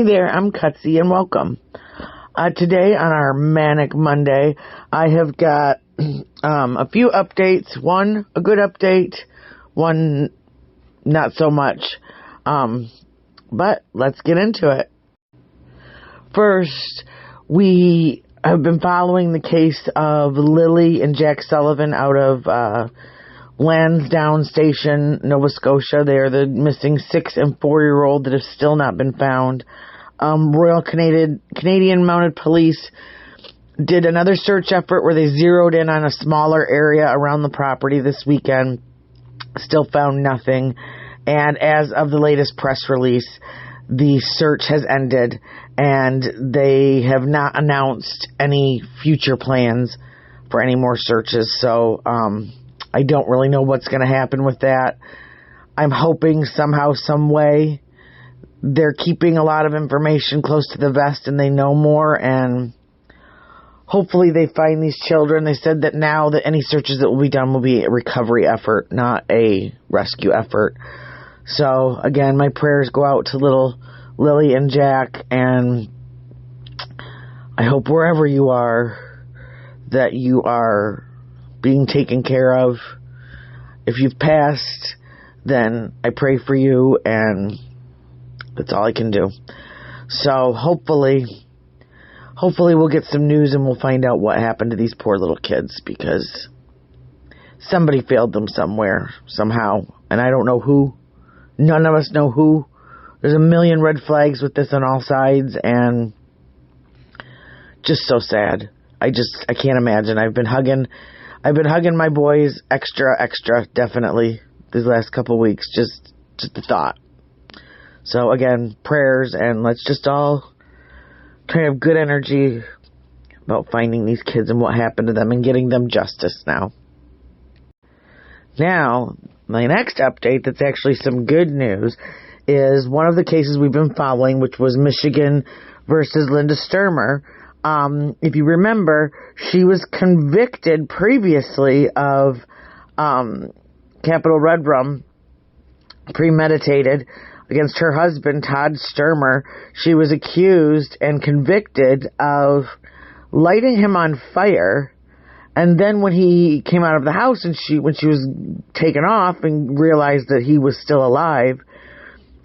Hi there, I'm Cutsy and welcome. Today on our Manic Monday, I have got a few updates. One, a good update, one, not so much. But let's get into it. First, we have been following the case of Lilly and Jack Sullivan out of Lansdowne Station, Nova Scotia. They are the missing 6- and 4-year-old that have still not been found. Royal Canadian Mounted Police did another search effort where they zeroed in on a smaller area around the property this weekend. Still found nothing. And as of the latest press release, the search has ended and they have not announced any future plans for any more searches. So, I don't really know what's going to happen with that. I'm hoping somehow, some way, they're keeping a lot of information close to the vest and they know more, and hopefully they find these children. They said that now that any searches that will be done will be a recovery effort, not a rescue effort. So, again, my prayers go out to little Lily and Jack, and I hope wherever you are, that you are being taken care of. If you've passed, then I pray for you, and that's all I can do. So hopefully we'll get some news and we'll find out what happened to these poor little kids, because somebody failed them somewhere, somehow, and I don't know who. None of us know who. There's a million red flags with this on all sides, and just so sad. I can't imagine. I've been hugging my boys extra, definitely, these last couple of weeks. Just the thought. So, again, prayers, and let's just all try to have good energy about finding these kids and what happened to them and getting them justice now. Now, my next update that's actually some good news is one of the cases we've been following, which was Michigan versus Linda Stermer. If you remember, she was convicted previously of capital Redrum, premeditated, against her husband, Todd Stermer. She was accused and convicted of lighting him on fire, and then when he came out of the house and when she was taken off and realized that he was still alive,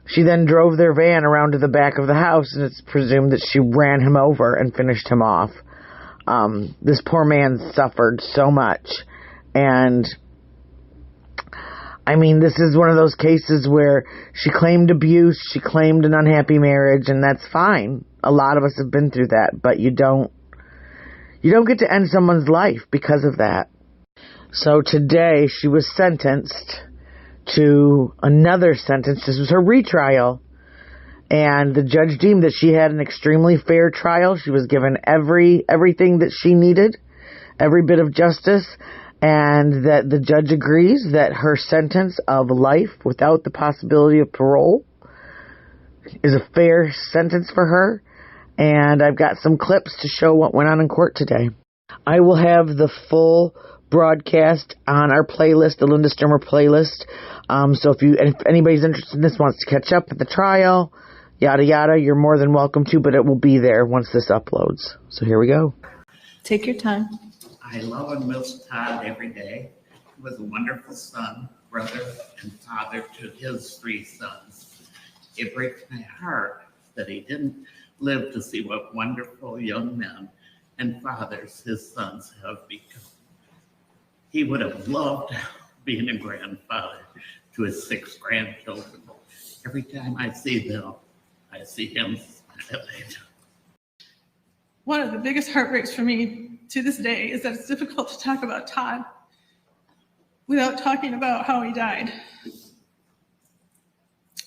she then drove their van around to the back of the house, and it's presumed that she ran him over and finished him off. This poor man suffered so much. And, I mean, this is one of those cases where she claimed abuse, she claimed an unhappy marriage, and that's fine. A lot of us have been through that, but you don't get to end someone's life because of that. So today she was sentenced to another sentence. This was her retrial, and the judge deemed that she had an extremely fair trial. She was given everything that she needed, every bit of justice, and that the judge agrees that her sentence of life without the possibility of parole is a fair sentence for her. And I've got some clips to show what went on in court today. I will have the full broadcast on our playlist, the Linda Stermer playlist. So if anybody's interested in this, wants to catch up at the trial, yada yada, you're more than welcome to, but it will be there once this uploads. So here we go. Take your time. I love and miss Todd every day. He was a wonderful son, brother, and father to his 3 sons. It breaks my heart that he didn't live to see what wonderful young men and fathers his sons have become. He would have loved being a grandfather to his 6 grandchildren. Every time I see them, I see him smiling. One of the biggest heartbreaks for me to this day is that it's difficult to talk about Todd without talking about how he died.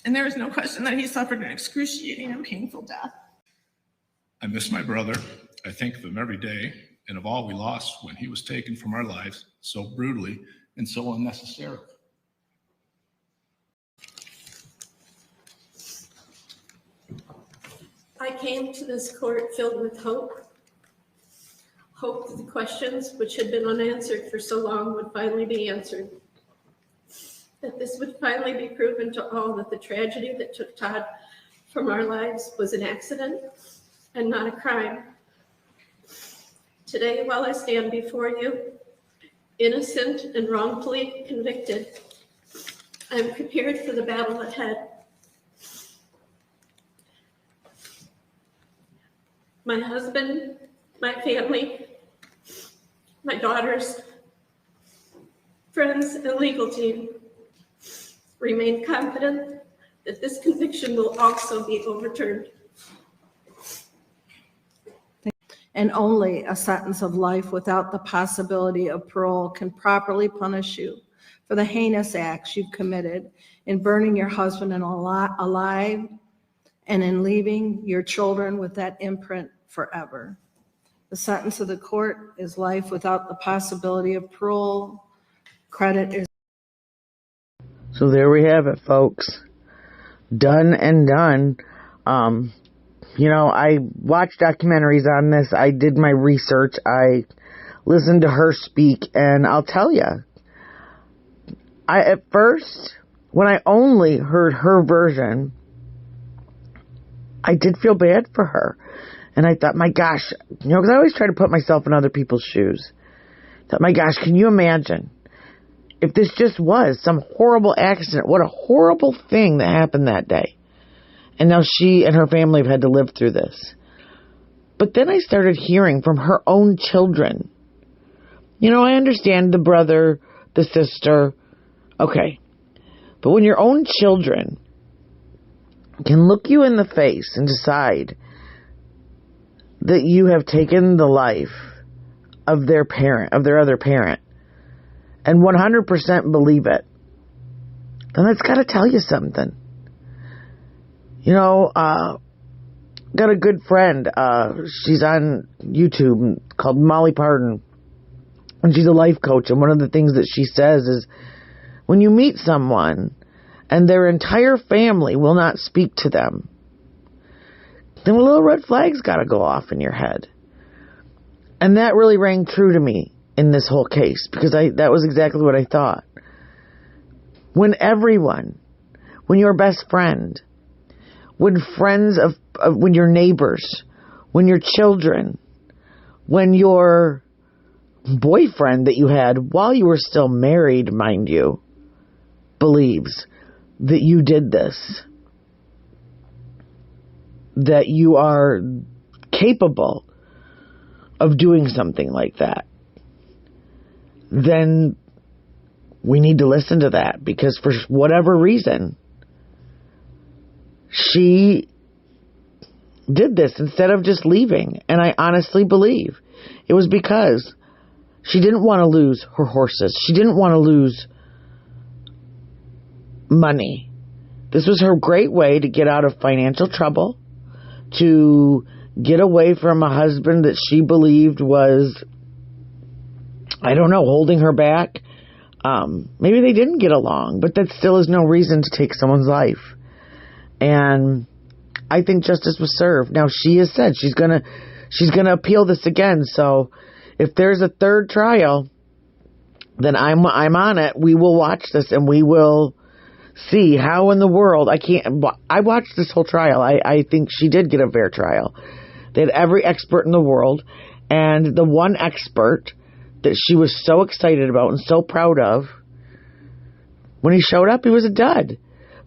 And there is no question that he suffered an excruciating and painful death. I miss my brother. I think of him every day, and of all we lost when he was taken from our lives so brutally and so unnecessarily. I came to this court filled with hope that the questions which had been unanswered for so long would finally be answered, that this would finally be proven to all that the tragedy that took Todd from our lives was an accident and not a crime. Today, while I stand before you, innocent and wrongfully convicted, I am prepared for the battle ahead. My husband, my family, my daughters, friends, and legal team remain confident that this conviction will also be overturned. And only a sentence of life without the possibility of parole can properly punish you for the heinous acts you committed in burning your husband alive and in leaving your children with that imprint forever. The sentence of the court is life without the possibility of parole. Credit is. So there we have it, folks. Done and done. I watched documentaries on this. I did my research. I listened to her speak, and I'll tell you, at first, when I only heard her version, I did feel bad for her. And I thought, my gosh, because I always try to put myself in other people's shoes. I thought, my gosh, can you imagine if this just was some horrible accident? What a horrible thing that happened that day. And now she and her family have had to live through this. But then I started hearing from her own children. I understand the brother, the sister. Okay. But when your own children can look you in the face and decide that you have taken the life of their parent, of their other parent, and 100% believe it, then that's got to tell you something. Got a good friend. She's on YouTube called Molly Pardon. And she's a life coach. And one of the things that she says is when you meet someone and their entire family will not speak to them, then a little red flag's got to go off in your head. And that really rang true to me in this whole case, because that was exactly what I thought. When your best friend, when friends when your neighbors, when your children, when your boyfriend that you had while you were still married, mind you, believes that you did this, that you are capable of doing something like that, then we need to listen to that, because for whatever reason, she did this instead of just leaving. And I honestly believe it was because she didn't want to lose her horses. She didn't want to lose money. This was her great way to get out of financial trouble, to get away from a husband that she believed was, holding her back. Maybe they didn't get along, but that still is no reason to take someone's life. And I think justice was served. Now, she has said she's gonna appeal this again. So if there's a third trial, then I'm on it. We will watch this and we will see how in the world. I watched this whole trial. I think she did get a fair trial. They had every expert in the world, and the one expert that she was so excited about and so proud of, when he showed up, he was a dud,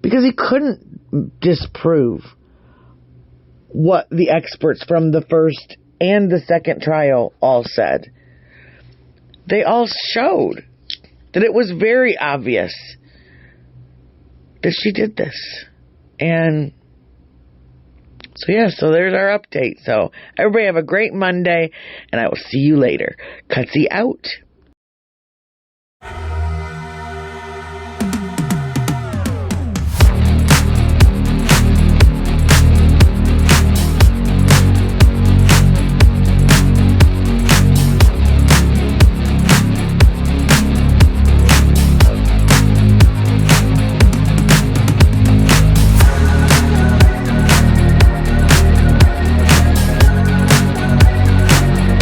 because he couldn't disprove what the experts from the first and the second trial all said. They all showed that it was very obvious that she did this. And so there's our update. So everybody have a great Monday, and I will see you later. Cutsy out.